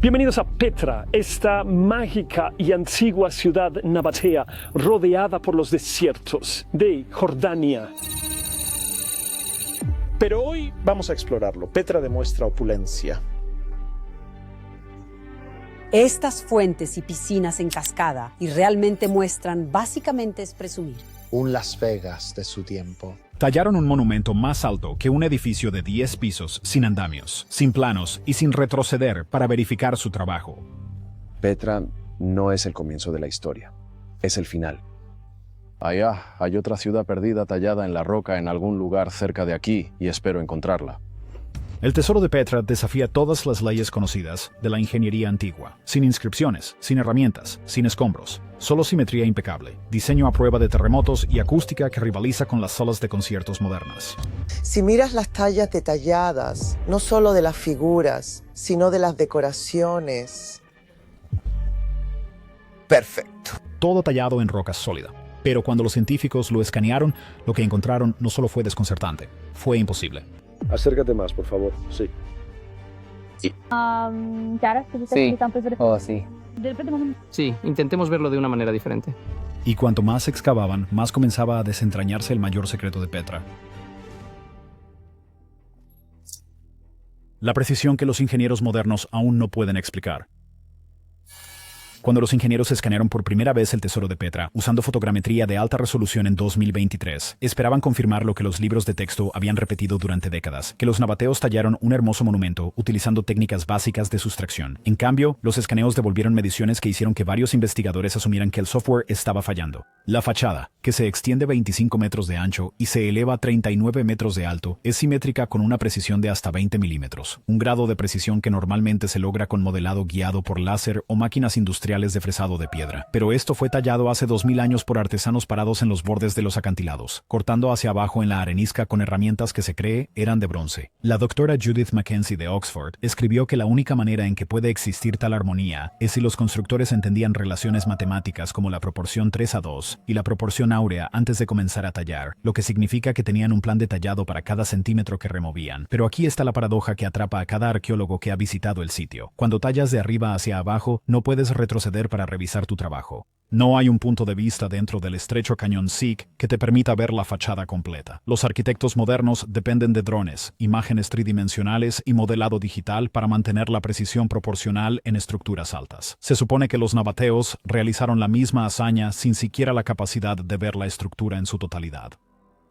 Bienvenidos a Petra, esta mágica y antigua ciudad nabatea rodeada por los desiertos de Jordania. Pero hoy vamos a explorarlo. Petra demuestra opulencia. Estas fuentes y piscinas en cascada y realmente muestran, básicamente es presumir. Un Las Vegas de su tiempo. Tallaron un monumento más alto que un edificio de 10 pisos, sin andamios, sin planos y sin retroceder para verificar su trabajo. Petra no es el comienzo de la historia, es el final. Allá hay otra ciudad perdida tallada en la roca en algún lugar cerca de aquí y espero encontrarla. El tesoro de Petra desafía todas las leyes conocidas de la ingeniería antigua, sin inscripciones, sin herramientas, sin escombros, solo simetría impecable, diseño a prueba de terremotos y acústica que rivaliza con las salas de conciertos modernas. Si miras las tallas detalladas, no solo de las figuras, sino de las decoraciones. Perfecto. Todo tallado en roca sólida. Pero cuando los científicos lo escanearon, lo que encontraron no solo fue desconcertante, fue imposible. Acércate más, por favor. Sí. Sí. Sí, intentemos verlo de una manera diferente. Y cuanto más excavaban, más comenzaba a desentrañarse el mayor secreto de Petra. La precisión que los ingenieros modernos aún no pueden explicar. Cuando los ingenieros escanearon por primera vez el tesoro de Petra, usando fotogrametría de alta resolución en 2023, esperaban confirmar lo que los libros de texto habían repetido durante décadas, que los nabateos tallaron un hermoso monumento utilizando técnicas básicas de sustracción. En cambio, los escaneos devolvieron mediciones que hicieron que varios investigadores asumieran que el software estaba fallando. La fachada, que se extiende 25 metros de ancho y se eleva a 39 metros de alto, es simétrica con una precisión de hasta 20 milímetros, un grado de precisión que normalmente se logra con modelado guiado por láser o máquinas industriales de fresado de piedra. Pero esto fue tallado hace 2000 años por artesanos parados en los bordes de los acantilados, cortando hacia abajo en la arenisca con herramientas que se cree eran de bronce. La doctora Judith Mackenzie de Oxford escribió que la única manera en que puede existir tal armonía es si los constructores entendían relaciones matemáticas como la proporción 3:2 y la proporción áurea antes de comenzar a tallar, lo que significa que tenían un plan detallado para cada centímetro que removían. Pero aquí está la paradoja que atrapa a cada arqueólogo que ha visitado el sitio. Cuando tallas de arriba hacia abajo, no puedes retroceder para revisar tu trabajo. No hay un punto de vista dentro del estrecho cañón Sieg que te permita ver la fachada completa. Los arquitectos modernos dependen de drones, imágenes tridimensionales y modelado digital para mantener la precisión proporcional en estructuras altas. Se supone que los nabateos realizaron la misma hazaña sin siquiera la capacidad de ver la estructura en su totalidad.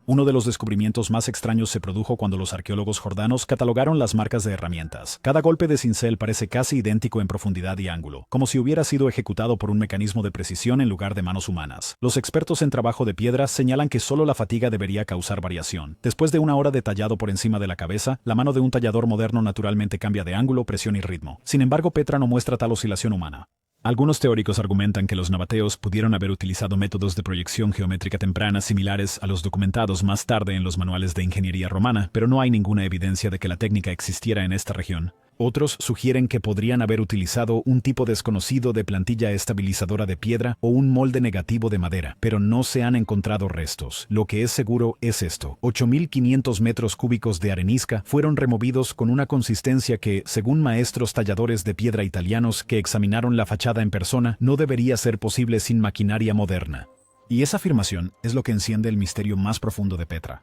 Uno de los descubrimientos más extraños se produjo cuando los arqueólogos jordanos catalogaron las marcas de herramientas. Cada golpe de cincel parece casi idéntico en profundidad y ángulo, como si hubiera sido ejecutado por un mecanismo de precisión en lugar de manos humanas. Los expertos en trabajo de piedra señalan que solo la fatiga debería causar variación. Después de una hora de tallado por encima de la cabeza, la mano de un tallador moderno naturalmente cambia de ángulo, presión y ritmo. Sin embargo, Petra no muestra tal oscilación humana. Algunos teóricos argumentan que los nabateos pudieron haber utilizado métodos de proyección geométrica temprana similares a los documentados más tarde en los manuales de ingeniería romana, pero no hay ninguna evidencia de que la técnica existiera en esta región. Otros sugieren que podrían haber utilizado un tipo desconocido de plantilla estabilizadora de piedra o un molde negativo de madera, pero no se han encontrado restos. Lo que es seguro es esto: 8.500 metros cúbicos de arenisca fueron removidos con una consistencia que, según maestros talladores de piedra italianos que examinaron la fachada en persona, no debería ser posible sin maquinaria moderna. Y esa afirmación es lo que enciende el misterio más profundo de Petra.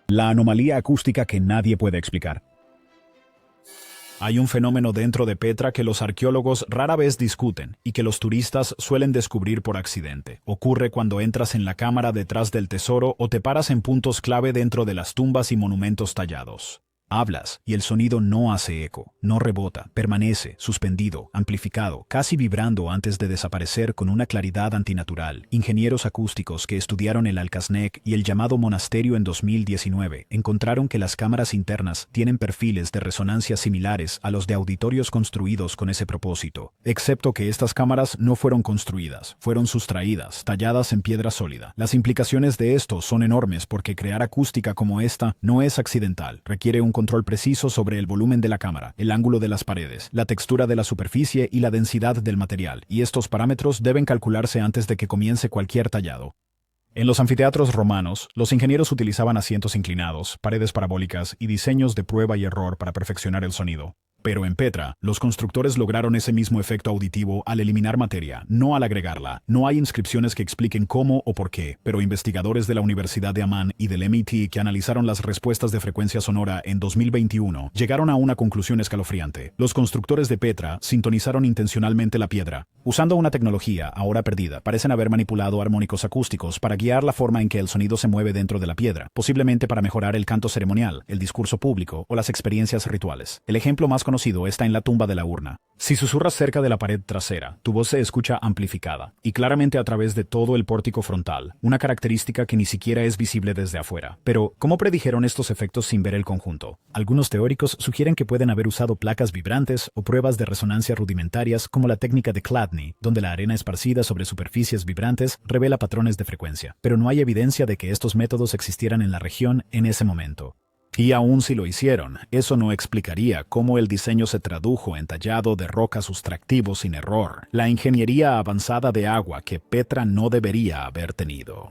La anomalía acústica que nadie puede explicar. Hay un fenómeno dentro de Petra que los arqueólogos rara vez discuten y que los turistas suelen descubrir por accidente. Ocurre cuando entras en la cámara detrás del tesoro o te paras en puntos clave dentro de las tumbas y monumentos tallados. Hablas y el sonido no hace eco, no rebota, permanece suspendido, amplificado, casi vibrando antes de desaparecer con una claridad antinatural. Ingenieros acústicos que estudiaron el Alcasnec y el llamado monasterio en 2019 encontraron que las cámaras internas tienen perfiles de resonancia similares a los de auditorios construidos con ese propósito, excepto que estas cámaras no fueron construidas, fueron sustraídas, talladas en piedra sólida. Las implicaciones de esto son enormes porque crear acústica como esta no es accidental, requiere un control preciso sobre el volumen de la cámara, el ángulo de las paredes, la textura de la superficie y la densidad del material, y estos parámetros deben calcularse antes de que comience cualquier tallado. En los anfiteatros romanos, los ingenieros utilizaban asientos inclinados, paredes parabólicas y diseños de prueba y error para perfeccionar el sonido. Pero en Petra, los constructores lograron ese mismo efecto auditivo al eliminar materia, no al agregarla. No hay inscripciones que expliquen cómo o por qué, pero investigadores de la Universidad de Amán y del MIT que analizaron las respuestas de frecuencia sonora en 2021 llegaron a una conclusión escalofriante. Los constructores de Petra sintonizaron intencionalmente la piedra. Usando una tecnología ahora perdida, parecen haber manipulado armónicos acústicos para guiar la forma en que el sonido se mueve dentro de la piedra, posiblemente para mejorar el canto ceremonial, el discurso público o las experiencias rituales. El ejemplo más conocido está en la tumba de la urna. Si susurras cerca de la pared trasera, tu voz se escucha amplificada, y claramente a través de todo el pórtico frontal, una característica que ni siquiera es visible desde afuera. Pero, ¿cómo predijeron estos efectos sin ver el conjunto? Algunos teóricos sugieren que pueden haber usado placas vibrantes o pruebas de resonancia rudimentarias como la técnica de Chladni, donde la arena esparcida sobre superficies vibrantes revela patrones de frecuencia. Pero no hay evidencia de que estos métodos existieran en la región en ese momento. Y aun si lo hicieron, eso no explicaría cómo el diseño se tradujo en tallado de roca sustractivo sin error, la ingeniería avanzada de agua que Petra no debería haber tenido.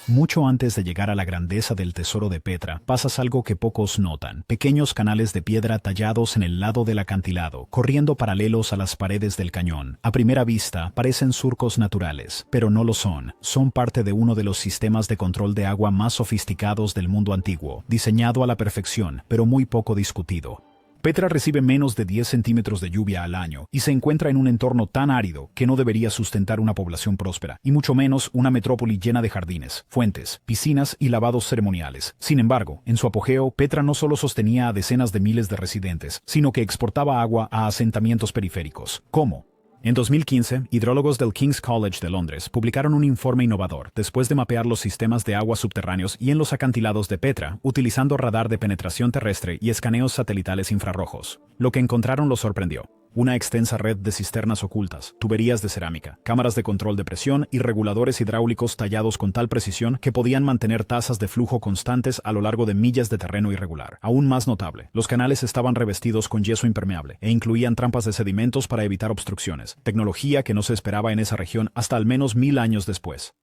Mucho antes de llegar a la grandeza del tesoro de Petra, pasas algo que pocos notan: pequeños canales de piedra tallados en el lado del acantilado, corriendo paralelos a las paredes del cañón. A primera vista, parecen surcos naturales, pero no lo son. Son parte de uno de los sistemas de control de agua más sofisticados del mundo antiguo, diseñado a la perfección, pero muy poco discutido. Petra recibe menos de 10 centímetros de lluvia al año y se encuentra en un entorno tan árido que no debería sustentar una población próspera, y mucho menos una metrópoli llena de jardines, fuentes, piscinas y lavados ceremoniales. Sin embargo, en su apogeo, Petra no solo sostenía a decenas de miles de residentes, sino que exportaba agua a asentamientos periféricos. ¿Cómo? En 2015, hidrólogos del King's College de Londres publicaron un informe innovador después de mapear los sistemas de agua subterráneos y en los acantilados de Petra, utilizando radar de penetración terrestre y escaneos satelitales infrarrojos. Lo que encontraron los sorprendió: una extensa red de cisternas ocultas, tuberías de cerámica, cámaras de control de presión y reguladores hidráulicos tallados con tal precisión que podían mantener tasas de flujo constantes a lo largo de millas de terreno irregular. Aún más notable, los canales estaban revestidos con yeso impermeable e incluían trampas de sedimentos para evitar obstrucciones, tecnología que no se esperaba en esa región hasta al menos 1000 años después.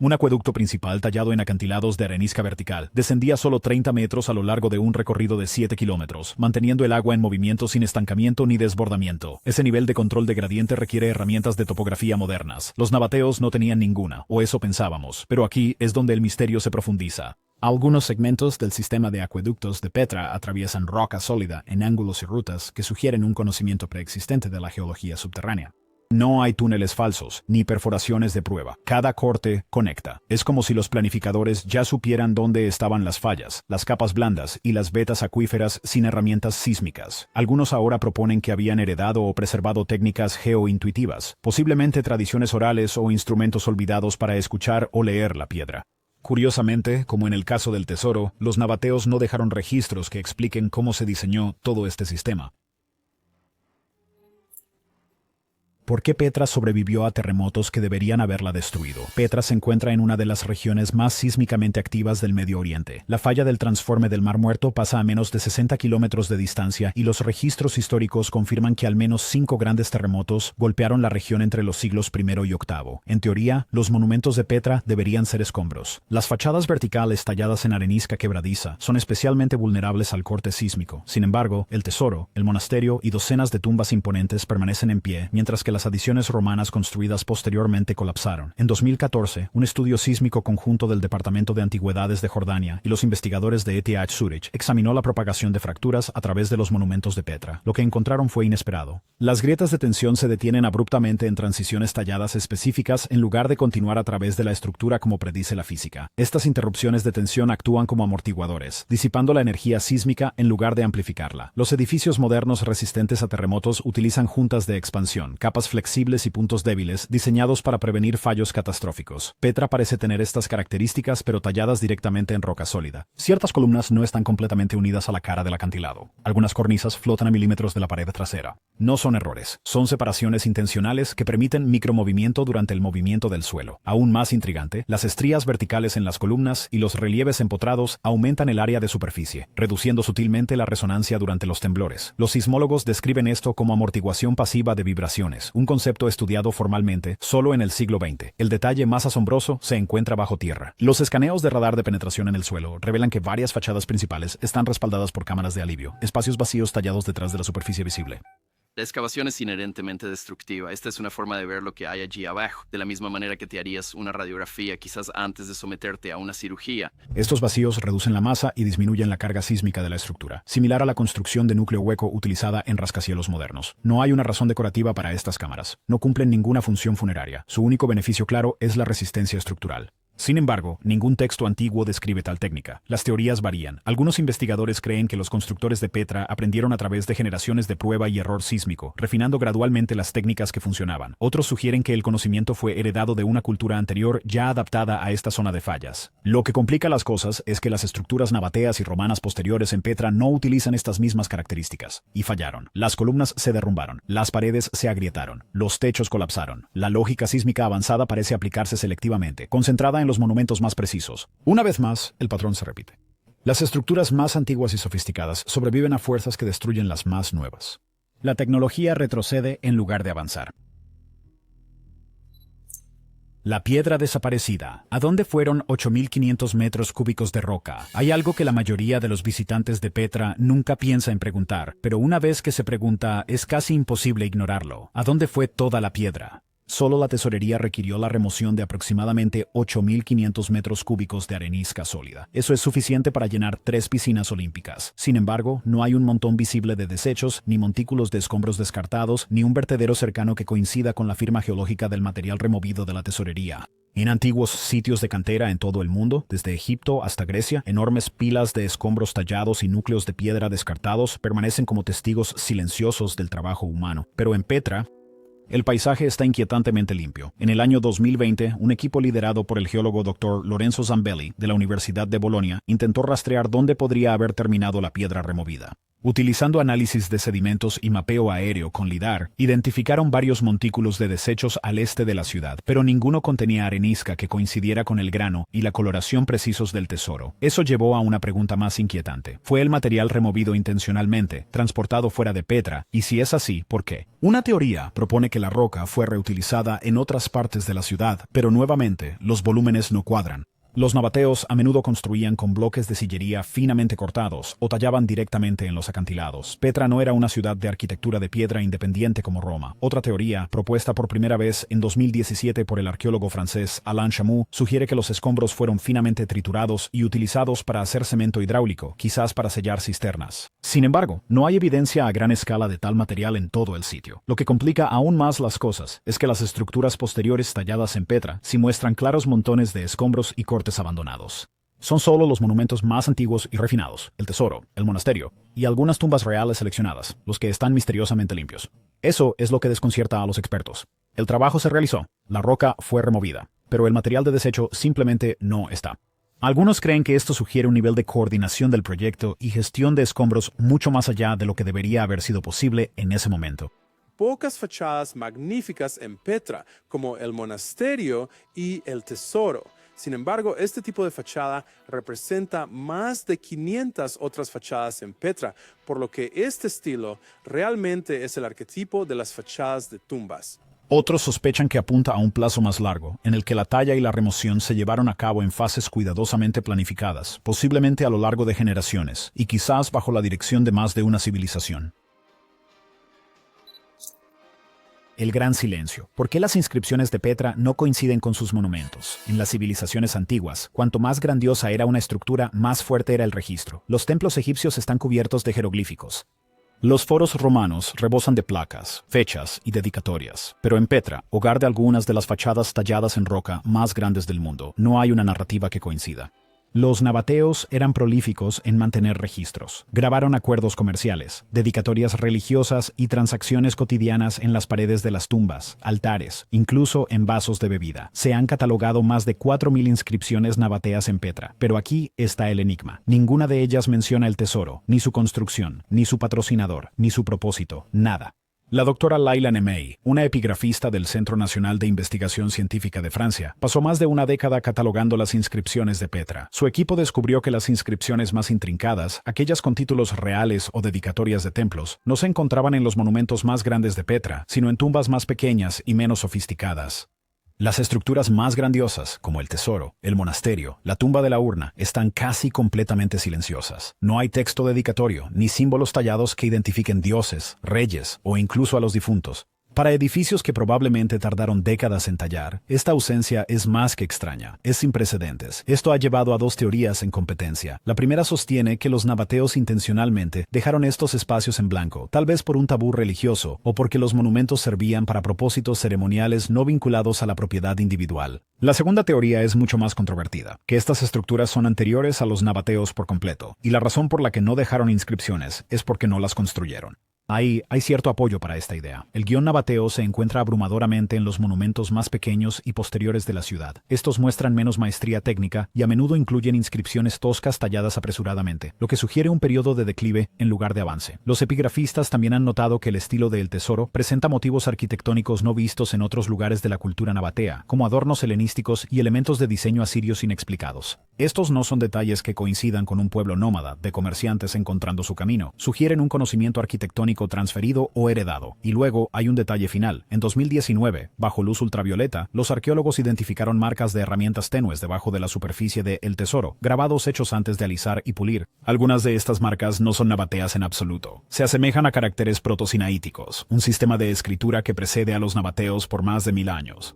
Un acueducto principal tallado en acantilados de arenisca vertical descendía solo 30 metros a lo largo de un recorrido de 7 kilómetros, manteniendo el agua en movimiento sin estancamiento ni desbordamiento. Ese nivel de control de gradiente requiere herramientas de topografía modernas. Los nabateos no tenían ninguna, o eso pensábamos, pero aquí es donde el misterio se profundiza. Algunos segmentos del sistema de acueductos de Petra atraviesan roca sólida en ángulos y rutas que sugieren un conocimiento preexistente de la geología subterránea. No hay túneles falsos, ni perforaciones de prueba. Cada corte conecta. Es como si los planificadores ya supieran dónde estaban las fallas, las capas blandas y las vetas acuíferas sin herramientas sísmicas. Algunos ahora proponen que habían heredado o preservado técnicas geointuitivas, posiblemente tradiciones orales o instrumentos olvidados para escuchar o leer la piedra. Curiosamente, como en el caso del tesoro, los nabateos no dejaron registros que expliquen cómo se diseñó todo este sistema. ¿Por qué Petra sobrevivió a terremotos que deberían haberla destruido? Petra se encuentra en una de las regiones más sísmicamente activas del Medio Oriente. La falla del transforme del Mar Muerto pasa a menos de 60 kilómetros de distancia y los registros históricos confirman que al menos 5 grandes terremotos golpearon la región entre los siglos I y VIII. En teoría, los monumentos de Petra deberían ser escombros. Las fachadas verticales talladas en arenisca quebradiza son especialmente vulnerables al corte sísmico. Sin embargo, el tesoro, el monasterio y docenas de tumbas imponentes permanecen en pie, mientras que las adiciones romanas construidas posteriormente colapsaron. En 2014, un estudio sísmico conjunto del Departamento de Antigüedades de Jordania y los investigadores de ETH Zurich examinó la propagación de fracturas a través de los monumentos de Petra. Lo que encontraron fue inesperado. Las grietas de tensión se detienen abruptamente en transiciones talladas específicas en lugar de continuar a través de la estructura como predice la física. Estas interrupciones de tensión actúan como amortiguadores, disipando la energía sísmica en lugar de amplificarla. Los edificios modernos resistentes a terremotos utilizan juntas de expansión, capas flexibles y puntos débiles diseñados para prevenir fallos catastróficos. Petra parece tener estas características pero talladas directamente en roca sólida. Ciertas columnas no están completamente unidas a la cara del acantilado. Algunas cornisas flotan a milímetros de la pared trasera. No son errores, son separaciones intencionales que permiten micromovimiento durante el movimiento del suelo. Aún más intrigante, las estrías verticales en las columnas y los relieves empotrados aumentan el área de superficie, reduciendo sutilmente la resonancia durante los temblores. Los sismólogos describen esto como amortiguación pasiva de vibraciones, un concepto estudiado formalmente solo en el siglo XX. El detalle más asombroso se encuentra bajo tierra. Los escaneos de radar de penetración en el suelo revelan que varias fachadas principales están respaldadas por cámaras de alivio, espacios vacíos tallados detrás de la superficie visible. La excavación es inherentemente destructiva. Esta es una forma de ver lo que hay allí abajo, de la misma manera que te harías una radiografía quizás antes de someterte a una cirugía. Estos vacíos reducen la masa y disminuyen la carga sísmica de la estructura, similar a la construcción de núcleo hueco utilizada en rascacielos modernos. No hay una razón decorativa para estas cámaras. No cumplen ninguna función funeraria. Su único beneficio claro es la resistencia estructural. Sin embargo, ningún texto antiguo describe tal técnica. Las teorías varían. Algunos investigadores creen que los constructores de Petra aprendieron a través de generaciones de prueba y error sísmico, refinando gradualmente las técnicas que funcionaban. Otros sugieren que el conocimiento fue heredado de una cultura anterior ya adaptada a esta zona de fallas. Lo que complica las cosas es que las estructuras nabateas y romanas posteriores en Petra no utilizan estas mismas características, y fallaron. Las columnas se derrumbaron, las paredes se agrietaron, los techos colapsaron. La lógica sísmica avanzada parece aplicarse selectivamente, concentrada en los monumentos más precisos. Una vez más, el patrón se repite. Las estructuras más antiguas y sofisticadas sobreviven a fuerzas que destruyen las más nuevas. La tecnología retrocede en lugar de avanzar. La piedra desaparecida. ¿A dónde fueron 8.500 metros cúbicos de roca? Hay algo que la mayoría de los visitantes de Petra nunca piensa en preguntar, pero una vez que se pregunta, es casi imposible ignorarlo. ¿A dónde fue toda la piedra? Solo la tesorería requirió la remoción de aproximadamente 8.500 metros cúbicos de arenisca sólida. Eso es suficiente para llenar 3 piscinas olímpicas. Sin embargo, no hay un montón visible de desechos, ni montículos de escombros descartados, ni un vertedero cercano que coincida con la firma geológica del material removido de la tesorería. En antiguos sitios de cantera en todo el mundo, desde Egipto hasta Grecia, enormes pilas de escombros tallados y núcleos de piedra descartados permanecen como testigos silenciosos del trabajo humano. Pero en Petra, el paisaje está inquietantemente limpio. En el año 2020, un equipo liderado por el geólogo Dr. Lorenzo Zambelli de la Universidad de Bolonia intentó rastrear dónde podría haber terminado la piedra removida. Utilizando análisis de sedimentos y mapeo aéreo con LIDAR, identificaron varios montículos de desechos al este de la ciudad, pero ninguno contenía arenisca que coincidiera con el grano y la coloración precisos del tesoro. Eso llevó a una pregunta más inquietante. ¿Fue el material removido intencionalmente, transportado fuera de Petra? Y si es así, ¿por qué? Una teoría propone que la roca fue reutilizada en otras partes de la ciudad, pero nuevamente los volúmenes no cuadran. Los nabateos a menudo construían con bloques de sillería finamente cortados o tallaban directamente en los acantilados. Petra no era una ciudad de arquitectura de piedra independiente como Roma. Otra teoría, propuesta por primera vez en 2017 por el arqueólogo francés Alain Chamou, sugiere que los escombros fueron finamente triturados y utilizados para hacer cemento hidráulico, quizás para sellar cisternas. Sin embargo, no hay evidencia a gran escala de tal material en todo el sitio. Lo que complica aún más las cosas es que las estructuras posteriores talladas en Petra sí muestran claros montones de escombros y cortes abandonados. Son solo los monumentos más antiguos y refinados, el tesoro, el monasterio y algunas tumbas reales seleccionadas, los que están misteriosamente limpios. Eso es lo que desconcierta a los expertos. El trabajo se realizó, la roca fue removida, pero el material de desecho simplemente no está. Algunos creen que esto sugiere un nivel de coordinación del proyecto y gestión de escombros mucho más allá de lo que debería haber sido posible en ese momento. Pocas fachadas magníficas en Petra, como el monasterio y el tesoro. Sin embargo, este tipo de fachada representa más de 500 otras fachadas en Petra, por lo que este estilo realmente es el arquetipo de las fachadas de tumbas. Otros sospechan que apunta a un plazo más largo, en el que la talla y la remoción se llevaron a cabo en fases cuidadosamente planificadas, posiblemente a lo largo de generaciones, y quizás bajo la dirección de más de una civilización. El gran silencio. ¿Por qué las inscripciones de Petra no coinciden con sus monumentos? En las civilizaciones antiguas, cuanto más grandiosa era una estructura, más fuerte era el registro. Los templos egipcios están cubiertos de jeroglíficos. Los foros romanos rebosan de placas, fechas y dedicatorias. Pero en Petra, hogar de algunas de las fachadas talladas en roca más grandes del mundo, no hay una narrativa que coincida. Los nabateos eran prolíficos en mantener registros. Grabaron acuerdos comerciales, dedicatorias religiosas y transacciones cotidianas en las paredes de las tumbas, altares, incluso en vasos de bebida. Se han catalogado más de 4.000 inscripciones nabateas en Petra, pero aquí está el enigma. Ninguna de ellas menciona el tesoro, ni su construcción, ni su patrocinador, ni su propósito, nada. La doctora Laila Nemei, una epigrafista del Centro Nacional de Investigación Científica de Francia, pasó más de una década catalogando las inscripciones de Petra. Su equipo descubrió que las inscripciones más intrincadas, aquellas con títulos reales o dedicatorias de templos, no se encontraban en los monumentos más grandes de Petra, sino en tumbas más pequeñas y menos sofisticadas. Las estructuras más grandiosas, como el tesoro, el monasterio, la tumba de la urna, están casi completamente silenciosas. No hay texto dedicatorio, ni símbolos tallados que identifiquen dioses, reyes o incluso a los difuntos. Para edificios que probablemente tardaron décadas en tallar, esta ausencia es más que extraña, es sin precedentes. Esto ha llevado a dos teorías en competencia. La primera sostiene que los nabateos intencionalmente dejaron estos espacios en blanco, tal vez por un tabú religioso o porque los monumentos servían para propósitos ceremoniales no vinculados a la propiedad individual. La segunda teoría es mucho más controvertida, que estas estructuras son anteriores a los nabateos por completo, y la razón por la que no dejaron inscripciones es porque no las construyeron. Hay cierto apoyo para esta idea. El guión nabateo se encuentra abrumadoramente en los monumentos más pequeños y posteriores de la ciudad. Estos muestran menos maestría técnica y a menudo incluyen inscripciones toscas talladas apresuradamente, lo que sugiere un periodo de declive en lugar de avance. Los epigrafistas también han notado que el estilo de El Tesoro presenta motivos arquitectónicos no vistos en otros lugares de la cultura nabatea, como adornos helenísticos y elementos de diseño asirios inexplicados. Estos no son detalles que coincidan con un pueblo nómada de comerciantes encontrando su camino. Sugieren un conocimiento arquitectónico transferido o heredado. Y luego hay un detalle final. En 2019, bajo luz ultravioleta, los arqueólogos identificaron marcas de herramientas tenues debajo de la superficie de El Tesoro, grabados hechos antes de alisar y pulir. Algunas de estas marcas no son nabateas en absoluto. Se asemejan a caracteres protosinaíticos, un sistema de escritura que precede a los nabateos por más de 1000 años.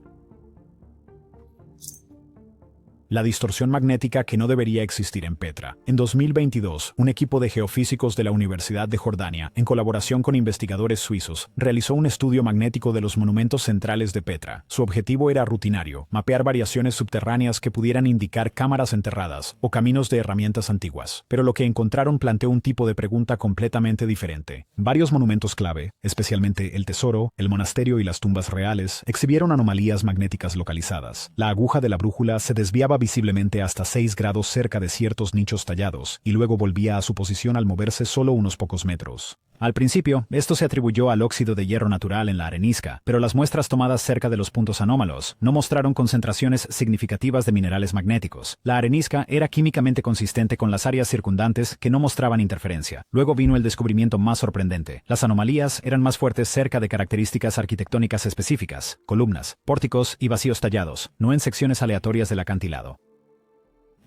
La distorsión magnética que no debería existir en Petra. En 2022, un equipo de geofísicos de la Universidad de Jordania, en colaboración con investigadores suizos, realizó un estudio magnético de los monumentos centrales de Petra. Su objetivo era rutinario, mapear variaciones subterráneas que pudieran indicar cámaras enterradas o caminos de herramientas antiguas. Pero lo que encontraron planteó un tipo de pregunta completamente diferente. Varios monumentos clave, especialmente el tesoro, el monasterio y las tumbas reales, exhibieron anomalías magnéticas localizadas. La aguja de la brújula se desviaba visiblemente hasta 6 grados cerca de ciertos nichos tallados, y luego volvía a su posición al moverse solo unos pocos metros. Al principio, esto se atribuyó al óxido de hierro natural en la arenisca, pero las muestras tomadas cerca de los puntos anómalos no mostraron concentraciones significativas de minerales magnéticos. La arenisca era químicamente consistente con las áreas circundantes que no mostraban interferencia. Luego vino el descubrimiento más sorprendente. Las anomalías eran más fuertes cerca de características arquitectónicas específicas, columnas, pórticos y vacíos tallados, no en secciones aleatorias del acantilado.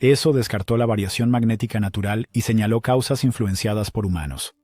Eso descartó la variación magnética natural y señaló causas influenciadas por humanos.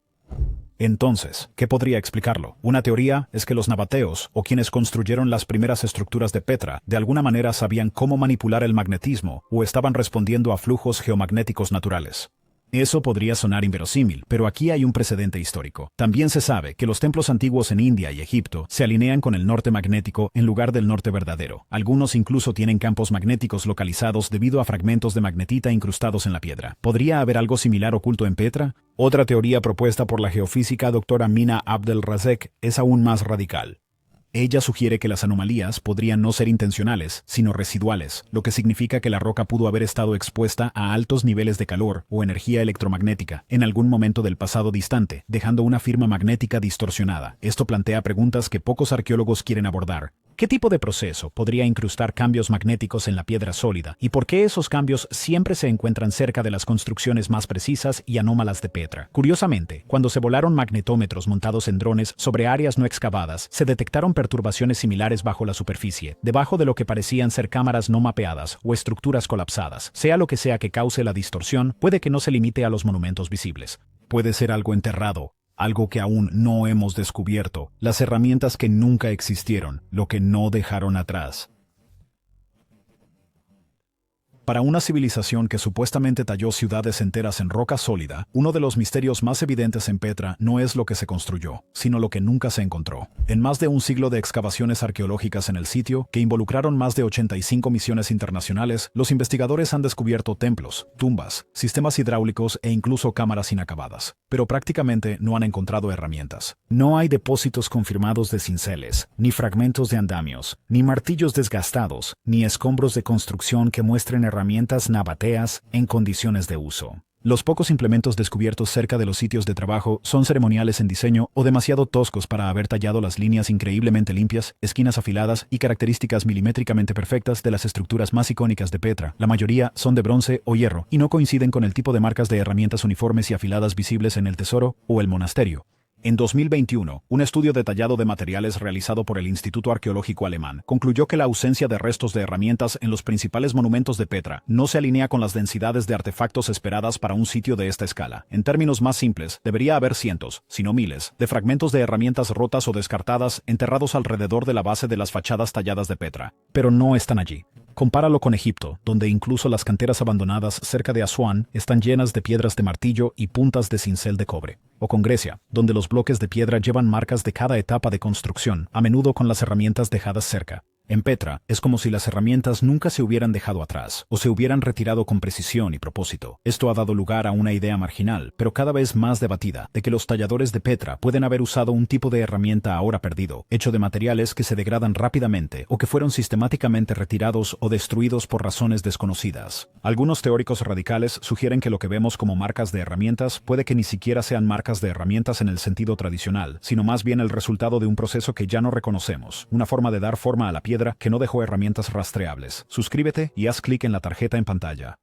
Entonces, ¿qué podría explicarlo? Una teoría es que los nabateos, o quienes construyeron las primeras estructuras de Petra, de alguna manera sabían cómo manipular el magnetismo o estaban respondiendo a flujos geomagnéticos naturales. Eso podría sonar inverosímil, pero aquí hay un precedente histórico. También se sabe que los templos antiguos en India y Egipto se alinean con el norte magnético en lugar del norte verdadero. Algunos incluso tienen campos magnéticos localizados debido a fragmentos de magnetita incrustados en la piedra. ¿Podría haber algo similar oculto en Petra? Otra teoría propuesta por la geofísica doctora Mina Abdelrazek es aún más radical. Ella sugiere que las anomalías podrían no ser intencionales, sino residuales, lo que significa que la roca pudo haber estado expuesta a altos niveles de calor o energía electromagnética en algún momento del pasado distante, dejando una firma magnética distorsionada. Esto plantea preguntas que pocos arqueólogos quieren abordar. ¿Qué tipo de proceso podría incrustar cambios magnéticos en la piedra sólida? ¿Y por qué esos cambios siempre se encuentran cerca de las construcciones más precisas y anómalas de Petra? Curiosamente, cuando se volaron magnetómetros montados en drones sobre áreas no excavadas, se detectaron perturbaciones similares bajo la superficie, debajo de lo que parecían ser cámaras no mapeadas o estructuras colapsadas. Sea lo que sea que cause la distorsión, puede que no se limite a los monumentos visibles. Puede ser algo enterrado, algo que aún no hemos descubierto, las herramientas que nunca existieron, lo que no dejaron atrás. Para una civilización que supuestamente talló ciudades enteras en roca sólida, uno de los misterios más evidentes en Petra no es lo que se construyó, sino lo que nunca se encontró. En más de un siglo de excavaciones arqueológicas en el sitio, que involucraron más de 85 misiones internacionales, los investigadores han descubierto templos, tumbas, sistemas hidráulicos e incluso cámaras inacabadas. Pero prácticamente no han encontrado herramientas. No hay depósitos confirmados de cinceles, ni fragmentos de andamios, ni martillos desgastados, ni escombros de construcción que muestren herramientas nabateas en condiciones de uso. Los pocos implementos descubiertos cerca de los sitios de trabajo son ceremoniales en diseño o demasiado toscos para haber tallado las líneas increíblemente limpias, esquinas afiladas y características milimétricamente perfectas de las estructuras más icónicas de Petra. La mayoría son de bronce o hierro y no coinciden con el tipo de marcas de herramientas uniformes y afiladas visibles en el tesoro o el monasterio. En 2021, un estudio detallado de materiales realizado por el Instituto Arqueológico Alemán concluyó que la ausencia de restos de herramientas en los principales monumentos de Petra no se alinea con las densidades de artefactos esperadas para un sitio de esta escala. En términos más simples, debería haber cientos, si no miles, de fragmentos de herramientas rotas o descartadas enterrados alrededor de la base de las fachadas talladas de Petra. Pero no están allí. Compáralo con Egipto, donde incluso las canteras abandonadas cerca de Asuán están llenas de piedras de martillo y puntas de cincel de cobre. O con Grecia, donde los bloques de piedra llevan marcas de cada etapa de construcción, a menudo con las herramientas dejadas cerca. En Petra, es como si las herramientas nunca se hubieran dejado atrás, o se hubieran retirado con precisión y propósito. Esto ha dado lugar a una idea marginal, pero cada vez más debatida, de que los talladores de Petra pueden haber usado un tipo de herramienta ahora perdido, hecho de materiales que se degradan rápidamente o que fueron sistemáticamente retirados o destruidos por razones desconocidas. Algunos teóricos radicales sugieren que lo que vemos como marcas de herramientas puede que ni siquiera sean marcas de herramientas en el sentido tradicional, sino más bien el resultado de un proceso que ya no reconocemos, una forma de dar forma a la piedra que no dejó herramientas rastreables. Suscríbete y haz clic en la tarjeta en pantalla.